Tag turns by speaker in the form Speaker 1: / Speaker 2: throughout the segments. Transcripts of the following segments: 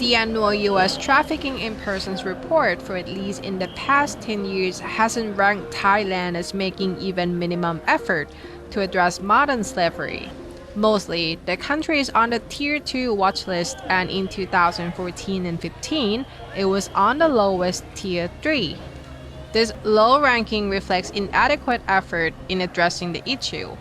Speaker 1: The annual U.S. Trafficking in Persons report for at least in the past 10 years hasn't ranked Thailand as making even minimum effort to address modern slavery. Mostly, the country is on the Tier 2 watch list, and in 2014 and 15, it was on the lowest Tier 3. This low ranking reflects inadequate effort in addressing the issue.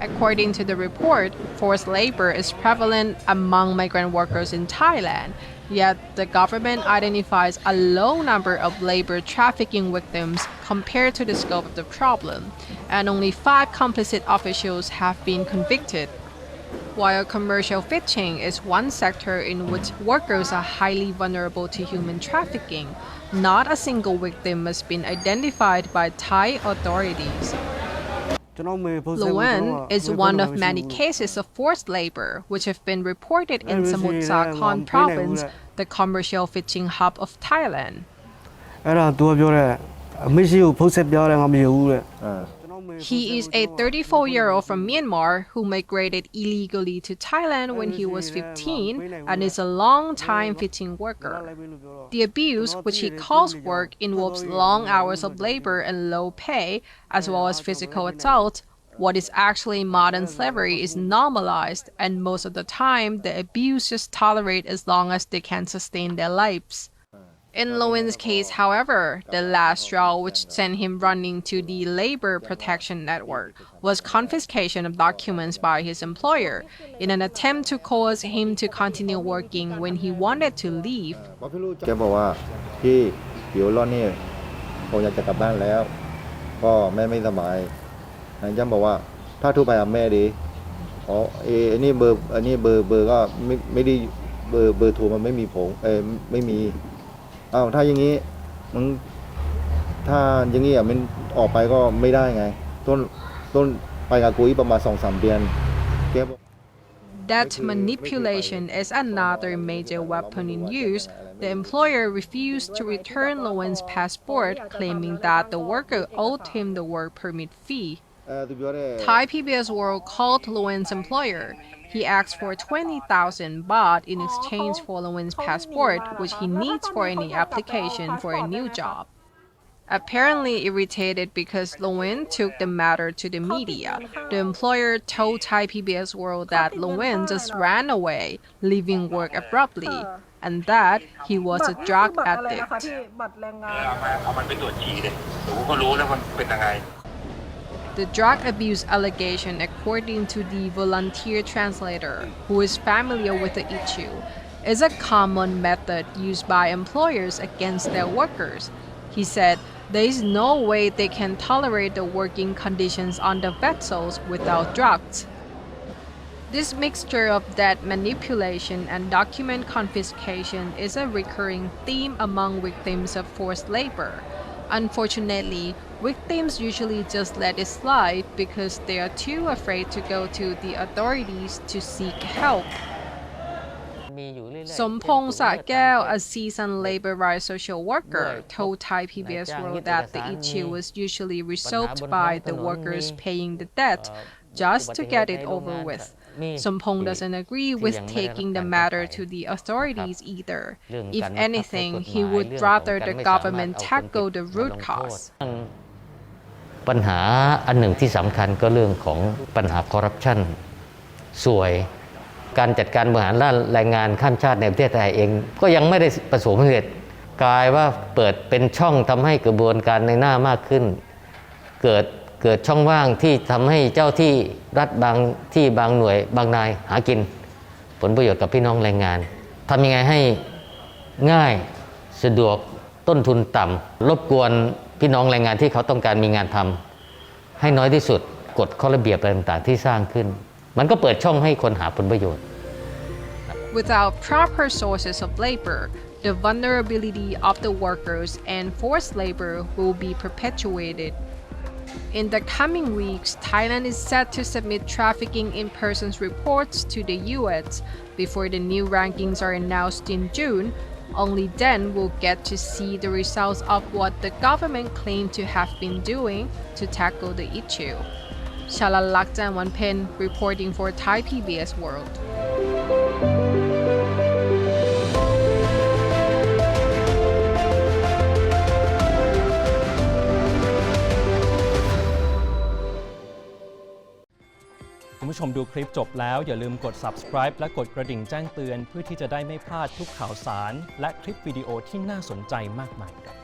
Speaker 1: According to the report, forced labor is prevalent among migrant workers in Thailand, yet the government identifies a low number of labor trafficking victims compared to the scope of the problem, and only 5 complicit officials have been convicted. While commercial fishing is one sector in which workers are highly vulnerable to human trafficking, not a single victim has been identified by Thai authorities. Loen is one of many cases of forced labor which have been reported in Samut Sakhon province, the commercial fishing hub of Thailand. He is a 34-year-old from Myanmar who migrated illegally to Thailand when he was 15 and is a long-time fishing worker. The abuse, which he calls work, involves long hours of labor and low pay, as well as physical assault. What is actually modern slavery is normalized, and most of the time, the abusers tolerate as long as they can sustain their lives. In Lowen's case, however, the last straw which sent him running to the Labor Protection Network was confiscation of documents by his employer in an attempt to coerce him to continue working when he wanted to leave.
Speaker 2: แกบอกว่าพี่เดี๋ยวรอบนี้ผมอยากจะกลับบ้านแล้วก็แม่ไม่สบายจังบอกว่าถ้าโทรไปหาแม่ดีอ๋ออันนี้เบอร์ก็ไม่ได้เบอร์โทรมันไม่มีผมไม่มีอ้าวถ้าอย่างนี้มันถ้าอย่างนี้มันออกไปก็ไม่ได้ไงต้นไปกับกูอีกประมาณ 2-3 เดือน
Speaker 1: That manipulation is another major weapon in use. The employer refused to return Lowen's passport, claiming that the worker owed him the work permit fee. Thai PBS World called Lowen's employer. He asked for 20,000 baht in exchange for Lowen's passport, which he needs for any application for a new job. Apparently irritated because Lowen took the matter to the media, the employer told Thai PBS World that Lowen just ran away, leaving work abruptly, and that he was a drug addict. The drug abuse allegation, according to the volunteer translator, who is familiar with the issue, is a common method used by employers against their workers. He said there is no way they can tolerate the working conditions on the vessels without drugs. This mixture of debt manipulation and document confiscation is a recurring theme among victims of forced labor. Unfortunately, victims usually just let it slide because they are too afraid to go to the authorities to seek help. Sompong Sakeo, a seasoned labor rights social worker, told Thai PBS World that the issue was usually resolved by the workers paying the debt just to get it over with. Sompong doesn't agree with taking the matter to the authorities either. If anything, he would rather the government tackle the root cause.
Speaker 3: ปัญหาอันหนึ่งที่สำคัญก็เรื่องของปัญหาคอร์รัปชันสวยการจัดการบริหารแรงงานข้ามชาติในประเทศไทยเองก็ยังไม่ได้ประสบความสำเร็จกลายว่าเปิดเป็นช่องทำให้กระบวนการในหน้ามากขึ้นเกิดช่องว่างที่ทำให้เจ้าที่รัฐบางที่บางหน่วยบางนายหากินผลประโยชน์กับพี่น้องแรงงานทำยังไงให้ง่ายสะดวกต้นทุนต่ำรบกวนพี่น้องแรงงานที่เขาต้องการมีงานทำให้น้อยที่สุดกฎข้อระเบียบอะไรต่างๆที่สร้างขึ้นมันก็เปิดช่องให้คนหาผลประโยชน์
Speaker 1: Without proper sources of labor, the vulnerability of the workers and forced labor will be perpetuated. In the coming weeks, Thailand is set to submit trafficking in persons reports to the UN before the new rankings are announced in June. Only then we'll get to see the results of what the government claimed to have been doing to tackle the issue. Shalalak Janwanpen reporting for Thai PBS World.
Speaker 4: ชมดูคลิปจบแล้วอย่าลืมกด subscribe และกดกระดิ่งแจ้งเตือนเพื่อที่จะได้ไม่พลาดทุกข่าวสารและคลิปวิดีโอที่น่าสนใจมากมายครับ